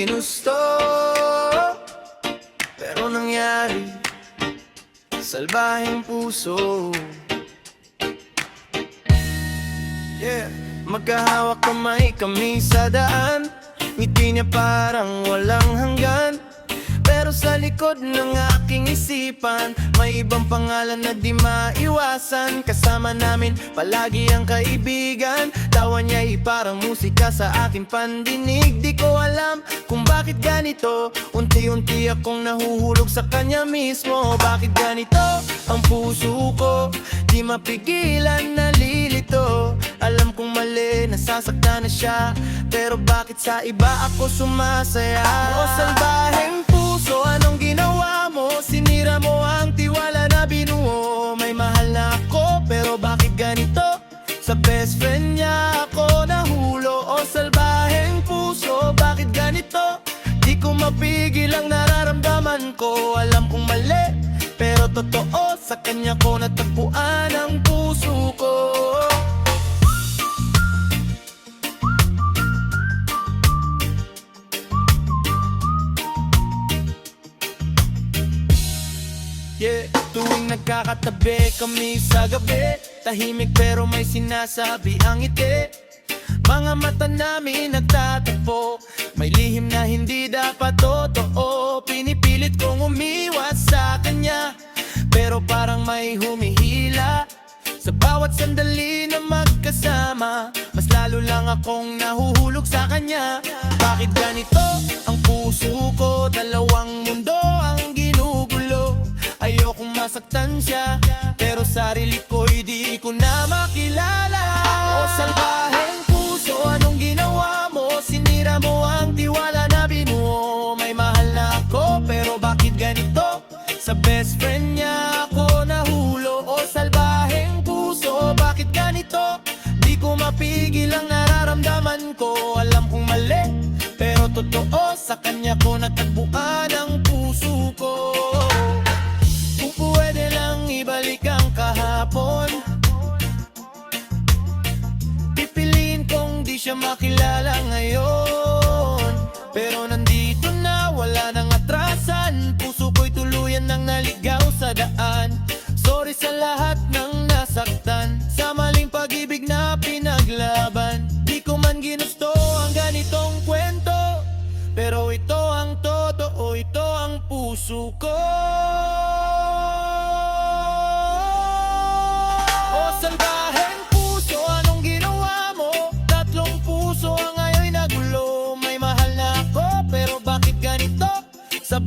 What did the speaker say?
ginusto, pero nangyari, salbaheng puso. Yeah, magkahawak kamay kami sa daan, ngiti niya parang walang hanggan. Pero sa likod ng aking isipan, may ibang pangalan na di maiwasan. Kasama namin palagi ang kaibigan, tawa niya'y parang musika sa aking pandinig. Di ko alam kung bakit ganito, unti-unti akong nahuhulog sa kanya mismo. Bakit ganito ang puso ko, di mapigilan, nalilito. Alam kong mali, nasasaktan na siya, pero bakit sa iba ako sumasaya? O salbaheng puso, anong ginawa mo? Sinira mo ang tiwala na binuo. May mahal na ako, pero bakit ganito? Sa best friend niya ako nahulo. O salbaheng puso, bakit ganito? Di ko mapigil ang nararamdaman ko. Alam kong mali, pero totoo, sa kanya ko natagpuan ang puso ko. Yeah. Tuwing nagkakatabi kami sa gabi, tahimik pero may sinasabi ang ngiti. Mga mata namin nagtatagpo, may lihim na hindi dapat totoo. Pinipilit kong umiwas sa kanya, pero parang may humihila. Sa bawat sandali na magkasama, mas lalo lang akong nahuhulog sa kanya. Bakit ganito ang puso ko? Dalawang mundo ang ginugulo. Ayokong masaktan siya, pero sarili ko'y di ko na makilala. O salbaheng puso, anong ginawa mo? Sinira mo ang tiwala na binuo. May mahal na ako, pero bakit ganito? Sa best friend niya ako nahulo. O salbaheng puso, bakit ganito? Di ko mapigil ang nararamdaman ko. Alam kong mali, pero totoo, sa kanya ko natagpuan ang puso ko. Kung pwede lang ibalik ang kahapon, pipiliin kong di siya makilala ngayon. Pero nandito na, wala nang atrasan. Puso ko'y tuluyan nang naligaw sa daan. Sorry sa lahat ng nasaktan, sa maling pag-ibig na pinaglaban. Di ko man ginusto ang ganitong kwento, pero ito ang totoo, ito ang puso ko. O salbaheng puso, anong ginawa mo? Tatlong puso ang ngayon nagulo. May mahal na ako, pero bakit ganito? Sa